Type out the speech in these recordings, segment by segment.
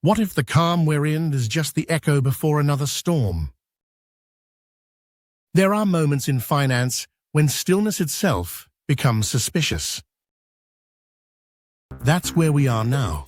What if the calm we're in is just the echo before another storm? There are moments in finance when stillness itself becomes suspicious. That's where we are now.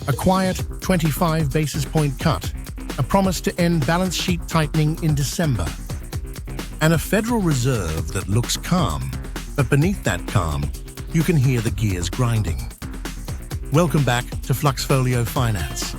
A quiet 25 basis point cut, a promise to end balance sheet tightening in December, and a Federal Reserve that looks calm, but beneath that calm, you can hear the gears grinding. Welcome back to FluxFolio Finance.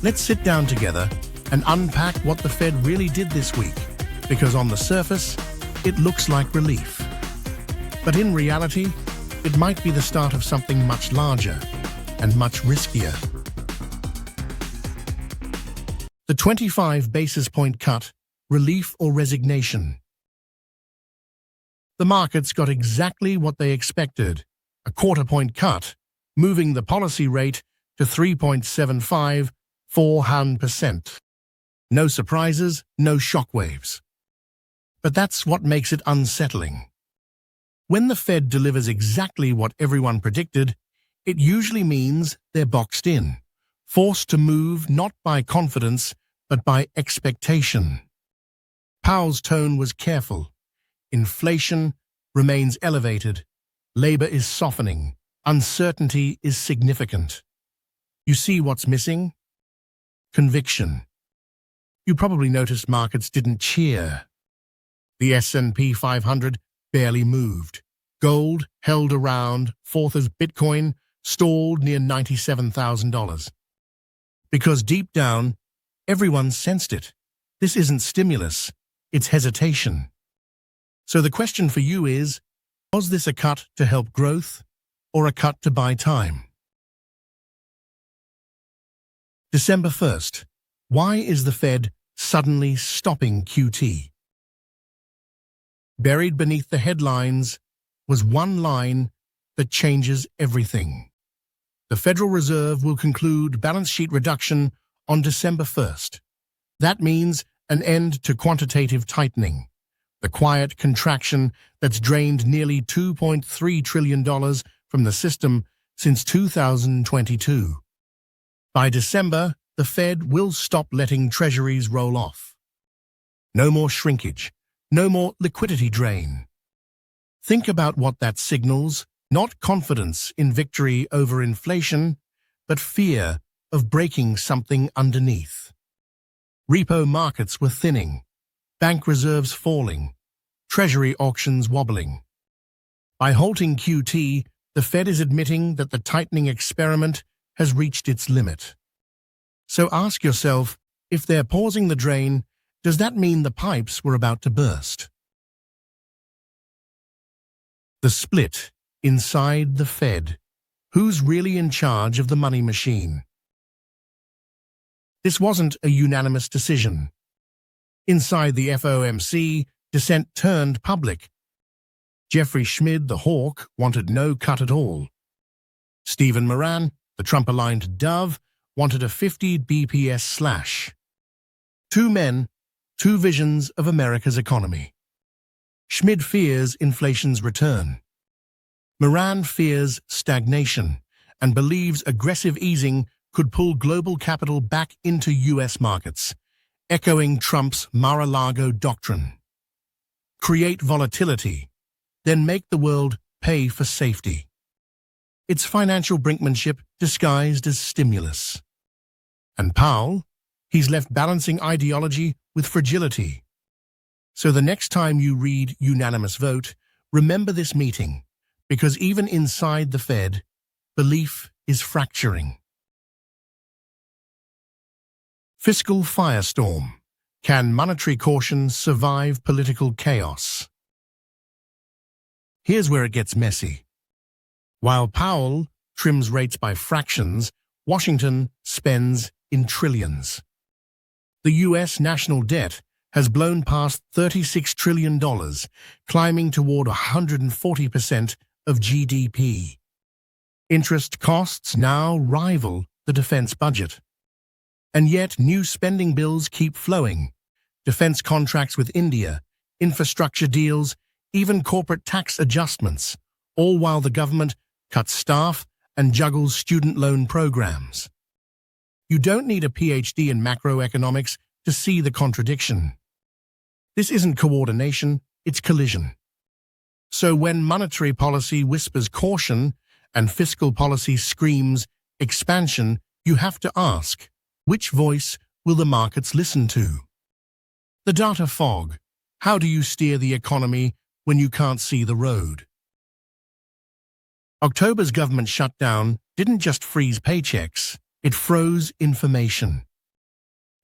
Let's sit down together and unpack what the Fed really did this week, because on the surface, it looks like relief. But in reality, it might be the start of something much larger and much riskier. The 25 basis point cut, relief or resignation? The markets got exactly what they expected, a quarter-point cut, moving the policy rate to 3.75%. No surprises, no shockwaves. But that's what makes it unsettling. When the Fed delivers exactly what everyone predicted, it usually means they're boxed in, forced to move not by confidence, but by expectation. Powell's tone was careful. Inflation remains elevated. Labor is softening. Uncertainty is significant. You see what's missing? Conviction. You probably noticed markets didn't cheer. The S&P 500 barely moved. Gold held around, fourth as Bitcoin stalled near $97,000. Because deep down, everyone sensed it. This isn't stimulus, it's hesitation. So the question for you is, was this a cut to help growth or a cut to buy time? December 1st. Why is the Fed suddenly stopping QT? Buried beneath the headlines was one line that changes everything. The Federal Reserve will conclude balance sheet reduction on December 1st. That means an end to quantitative tightening, the quiet contraction that's drained nearly $2.3 trillion from the system since 2022. By December, the Fed will stop letting Treasuries roll off. No more shrinkage, no more liquidity drain. Think about what that signals, not confidence in victory over inflation, but fear of breaking something underneath. Repo markets were thinning, bank reserves falling, Treasury auctions wobbling. By halting QT, the Fed is admitting that the tightening experiment has reached its limit. So ask yourself, if they're pausing the drain, does that mean the pipes were about to burst? The split inside the Fed. Who's really in charge of the money machine? This wasn't a unanimous decision. Inside the FOMC, dissent turned public. Jeffrey Schmid, the hawk, wanted no cut at all. Stephen Miran, the Trump-aligned dove, wanted a 50 BPS slash. Two men, two visions of America's economy. Schmid fears inflation's return. Miran fears stagnation and believes aggressive easing could pull global capital back into U.S. markets, echoing Trump's Mar-a-Lago doctrine. Create volatility, then make the world pay for safety. It's financial brinkmanship disguised as stimulus. And Powell, he's left balancing ideology with fragility. So the next time you read unanimous vote, remember this meeting, because even inside the Fed, belief is fracturing. Fiscal firestorm. Can monetary caution survive political chaos? Here's where it gets messy. While Powell trims rates by fractions, Washington spends in trillions. The U.S. national debt has blown past $36 trillion, climbing toward 140% of GDP. Interest costs now rival the defense budget. And yet new spending bills keep flowing. Defense contracts with India, infrastructure deals, even corporate tax adjustments, all while the government cuts staff and juggles student loan programs. You don't need a PhD in macroeconomics to see the contradiction. This isn't coordination, it's collision. So when monetary policy whispers caution and fiscal policy screams expansion, you have to ask, which voice will the markets listen to? The data fog. How do you steer the economy when you can't see the road? October's government shutdown didn't just freeze paychecks, it froze information.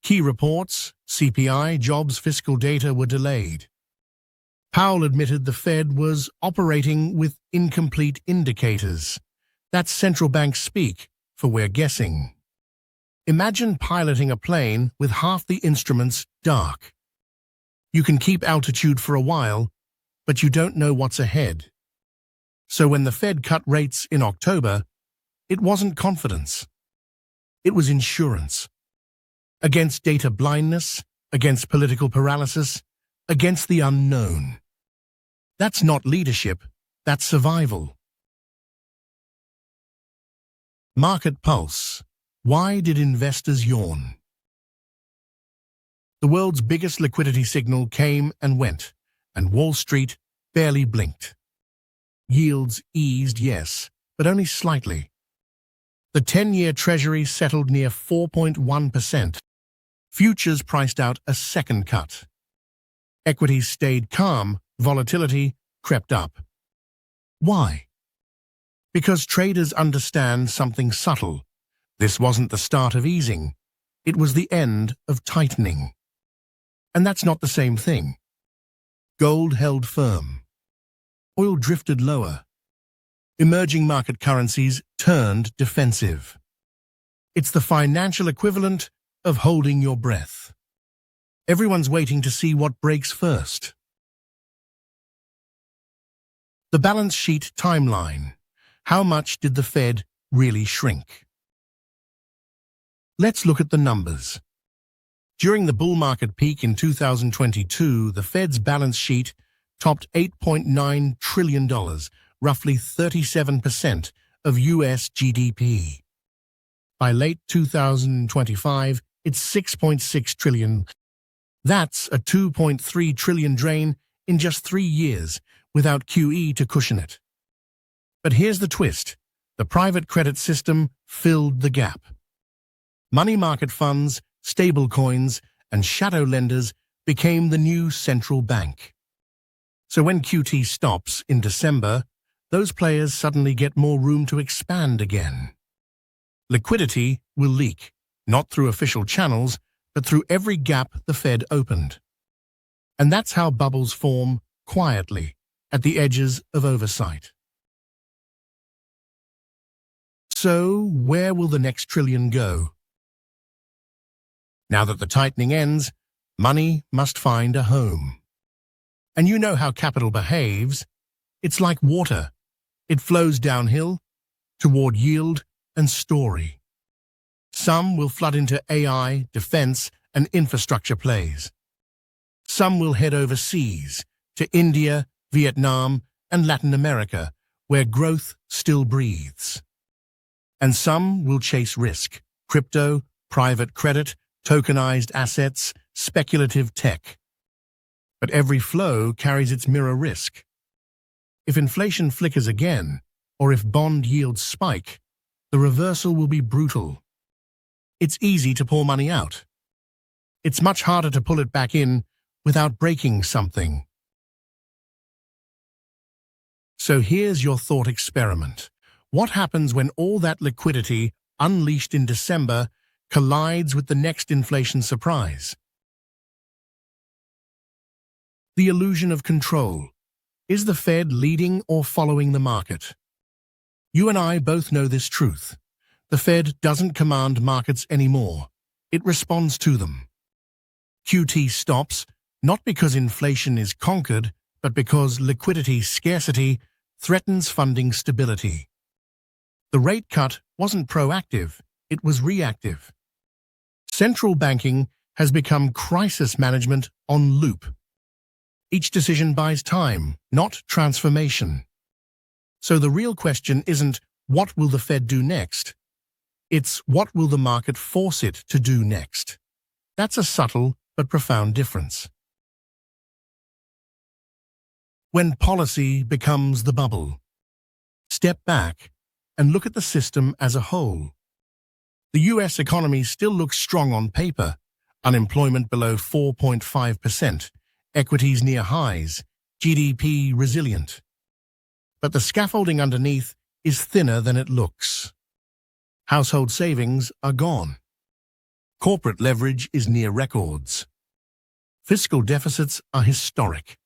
Key reports, CPI, jobs, fiscal data were delayed. Powell admitted the Fed was operating with incomplete indicators. That's central bank speak for we're guessing. Imagine piloting a plane with half the instruments dark. You can keep altitude for a while, but you don't know what's ahead. So when the Fed cut rates in October, it wasn't confidence. It was insurance. Against data blindness, against political paralysis, against the unknown. That's not leadership, that's survival. Market pulse. Why did investors yawn? The world's biggest liquidity signal came and went, and Wall Street barely blinked. Yields eased, yes, but only slightly. The 10-year Treasury settled near 4.1%. Futures priced out a second cut. Equities stayed calm, volatility crept up. Why? Because traders understand something subtle. This wasn't the start of easing. It was the end of tightening. And that's not the same thing. Gold held firm. Oil drifted lower. Emerging market currencies turned defensive. It's the financial equivalent of holding your breath. Everyone's waiting to see what breaks first. The balance sheet timeline. How much did the Fed really shrink? Let's look at the numbers. During the bull market peak in 2022, the Fed's balance sheet topped $8.9 trillion, roughly 37% of U.S. GDP. By late 2025, it's $6.6 trillion. That's a $2.3 trillion drain in just 3 years, without QE to cushion it. But here's the twist. The private credit system filled the gap. Money market funds, stablecoins, and shadow lenders became the new central bank. So when QT stops in December, those players suddenly get more room to expand again. Liquidity will leak, not through official channels, but through every gap the Fed opened. And that's how bubbles form quietly, at the edges of oversight. So, where will the next trillion go? Now that the tightening ends, money must find a home. And you know how capital behaves. It's like water. It flows downhill toward yield and story. Some will flood into AI, defense, and infrastructure plays. Some will head overseas to India, Vietnam, and Latin America, where growth still breathes. And some will chase risk, crypto, private credit, tokenized assets, speculative tech. But every flow carries its mirror risk. If inflation flickers again, or if bond yields spike, the reversal will be brutal. It's easy to pour money out. It's much harder to pull it back in without breaking something. So here's your thought experiment. What happens when all that liquidity unleashed in December collides with the next inflation surprise? The illusion of control. Is the Fed leading or following the market? You and I both know this truth. The Fed doesn't command markets anymore. It responds to them. QT stops, not because inflation is conquered, but because liquidity scarcity threatens funding stability. The rate cut wasn't proactive, it was reactive. Central banking has become crisis management on loop. Each decision buys time, not transformation. So the real question isn't, what will the Fed do next? It's what will the market force it to do next. That's a subtle but profound difference. When policy becomes the bubble, step back and look at the system as a whole. The US economy still looks strong on paper, unemployment below 4.5%, equities near highs, GDP resilient. But the scaffolding underneath is thinner than it looks. Household savings are gone. Corporate leverage is near records. Fiscal deficits are historic.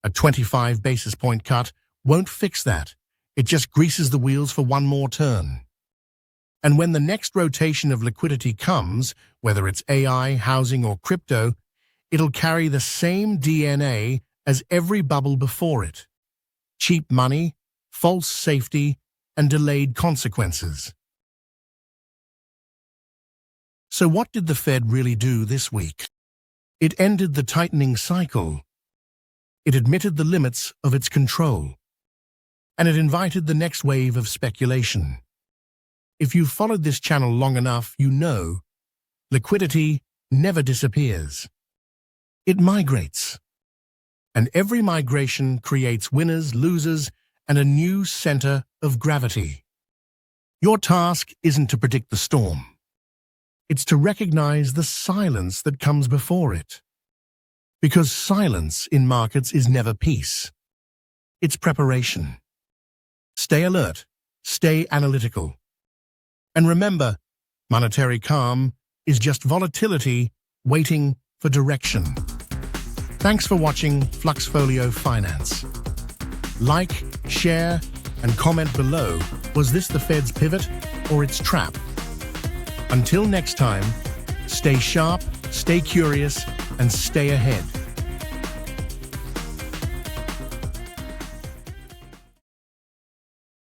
A 25 basis point cut won't fix that. It just greases the wheels for one more turn. And when the next rotation of liquidity comes, whether it's AI, housing, or crypto, it'll carry the same DNA as every bubble before it. Cheap money, false safety, and delayed consequences. So what did the Fed really do this week? It ended the tightening cycle. It admitted the limits of its control. And it invited the next wave of speculation. If you've followed this channel long enough, you know liquidity never disappears. It migrates. And every migration creates winners, losers, and a new center of gravity. Your task isn't to predict the storm. It's to recognize the silence that comes before it. Because silence in markets is never peace. It's preparation. Stay alert, stay analytical. And remember, monetary calm is just volatility waiting for direction. Thanks for watching FluxFolio Finance. Like, share, and comment below. Was this the Fed's pivot or its trap? Until next time, stay sharp, stay curious, and stay ahead.